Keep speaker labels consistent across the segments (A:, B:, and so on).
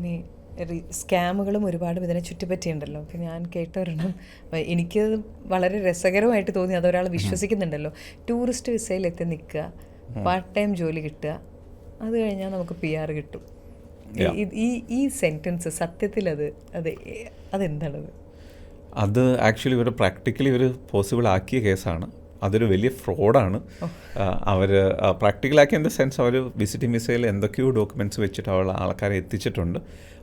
A: ഇനി സ്കാമുകളും ഒരുപാട് ഇതിനെ ചുറ്റിപ്പറ്റിയുണ്ടല്ലോ. അപ്പോൾ ഞാൻ കേട്ടൊരെണ്ണം എനിക്ക് വളരെ രസകരമായിട്ട് തോന്നി. അതൊരാൾ വിശ്വസിക്കുന്നുണ്ടല്ലോ. ടൂറിസ്റ്റ് വിസയിൽ എത്തി നിൽക്കുക, പാർട്ട് ടൈം ജോലി കിട്ടുക, അത് കഴിഞ്ഞാൽ നമുക്ക് PR കിട്ടും. ഈ സെൻറ്റൻസ് സത്യത്തിൽ അതെന്താണത്?
B: അത് ആക്ച്വലി ഇവർ പ്രാക്ടിക്കലി ഒരു പോസിബിൾ ആക്കിയ കേസാണ്. അതൊരു വലിയ ഫ്രോഡാണ്. അവർ പ്രാക്ടിക്കലാക്കിയ ഇൻ ദ സെൻസ് അവർ വിസിറ്റിംഗ് വിസയിൽ എന്തൊക്കെയോ ഡോക്യുമെൻറ്റ്സ് വെച്ചിട്ട് ആൾക്കാരെ എത്തിച്ചിട്ടുണ്ട്.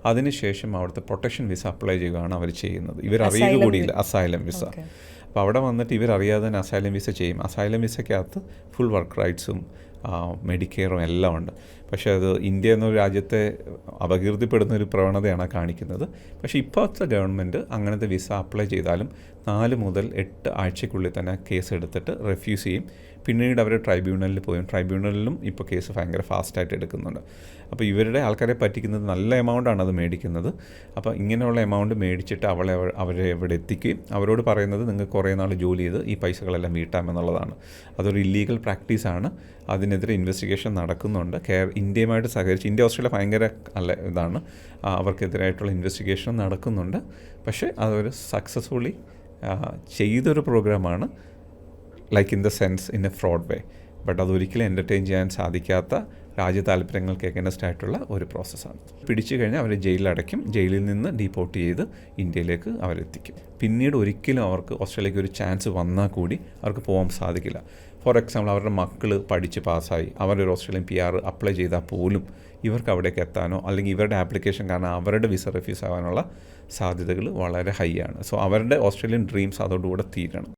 B: അതിനുശേഷം അവിടുത്തെ പ്രൊട്ടക്ഷൻ വിസ അപ്ലൈ ചെയ്യുകയാണ് അവർ ചെയ്യുന്നത്. ഇവരറിയുക കൂടിയില്ല. Asylum visa. അപ്പോൾ അവിടെ വന്നിട്ട് ഇവരറിയാതെ തന്നെ അസൈലം വിസ ചെയ്യും. അസൈലം വിസയ്ക്കകത്ത് ഫുൾ വർക്ക് റൈറ്റ്സും മെഡിക്കെയറും എല്ലാം ഉണ്ട്. പക്ഷേ അത് ഇന്ത്യ എന്നൊരു രാജ്യത്തെ അപകീർത്തിപ്പെടുന്ന ഒരു പ്രവണതയാണ് കാണിക്കുന്നത്. പക്ഷേ ഇപ്പോഴത്തെ ഗവൺമെൻറ് അങ്ങനത്തെ വിസ അപ്ലൈ ചെയ്താലും 4 മുതൽ 8 ആഴ്ചയ്ക്കുള്ളിൽ തന്നെ കേസ് എടുത്തിട്ട് റെഫ്യൂസ് ചെയ്യും. പിന്നീട് അവർ ട്രൈബ്യൂണലിൽ പോയും ട്രൈബ്യൂണലിലും ഇപ്പോൾ കേസ് ഭയങ്കര ഫാസ്റ്റായിട്ട് എടുക്കുന്നുണ്ട്. അപ്പോൾ ഇവരുടെ ആൾക്കാരെ പറ്റിക്കുന്നത് നല്ല എമൗണ്ടാണ് അത് മേടിക്കുന്നത്. അപ്പോൾ ഇങ്ങനെയുള്ള എമൗണ്ട് മേടിച്ചിട്ട് അവരെ എവിടെ എത്തിക്കുകയും അവരോട് പറയുന്നത് നിങ്ങൾക്ക് കുറേ നാൾ ജോലി ചെയ്ത് ഈ പൈസകളെല്ലാം വീട്ടാമെന്നുള്ളതാണ്. അതൊരു ഇല്ലീഗൽ പ്രാക്ടീസാണ്. അതിനെതിരെ ഇൻവെസ്റ്റിഗേഷൻ നടക്കുന്നുണ്ട്. ഇന്ത്യയുമായിട്ട് സഹകരിച്ച് ഇന്ത്യ ഓസ്ട്രേലിയ ഭയങ്കര ഇതാണ്. അവർക്കെതിരായിട്ടുള്ള ഇൻവെസ്റ്റിഗേഷൻ നടക്കുന്നുണ്ട്. പക്ഷേ അതൊരു സക്സസ്ഫുള്ളി ചെയ്തൊരു പ്രോഗ്രാമാണ്, like in the sense in A fraud way. But അതൊരിക്കലും എൻ്റർടൈൻ ചെയ്യാൻ സാധിക്കാത്ത രാജ്യ താല്പര്യങ്ങൾക്ക് എഗനസ്റ്റ് ആയിട്ടുള്ള ഒരു പ്രോസസ്സാണ്. പിടിച്ചു കഴിഞ്ഞാൽ അവർ ജയിലിലടയ്ക്കും. ജയിലിൽ നിന്ന് ഡീപ്പോർട്ട് ചെയ്ത് ഇന്ത്യയിലേക്ക് അവരെത്തിക്കും. പിന്നീട് ഒരിക്കലും അവർക്ക് ഓസ്ട്രേലിയക്ക് ഒരു ചാൻസ് വന്നാൽ കൂടി അവർക്ക് പോകാൻ സാധിക്കില്ല. ഫോർ എക്സാമ്പിൾ, അവരുടെ മക്കൾ പഠിച്ച് പാസ്സായി അവരൊരു ഓസ്ട്രേലിയൻ PR അപ്ലൈ ചെയ്താൽ പോലും ഇവർക്ക് അവിടേക്ക് എത്താനോ അല്ലെങ്കിൽ ഇവരുടെ ആപ്ലിക്കേഷൻ കാരണം അവരുടെ വിസ റെഫ്യൂസ് ആവാനുള്ള സാധ്യതകൾ വളരെ ഹൈ ആണ്. സോ അവരുടെ ഓസ്ട്രേലിയൻ ഡ്രീംസ് അതോടുകൂടെ തീരണം.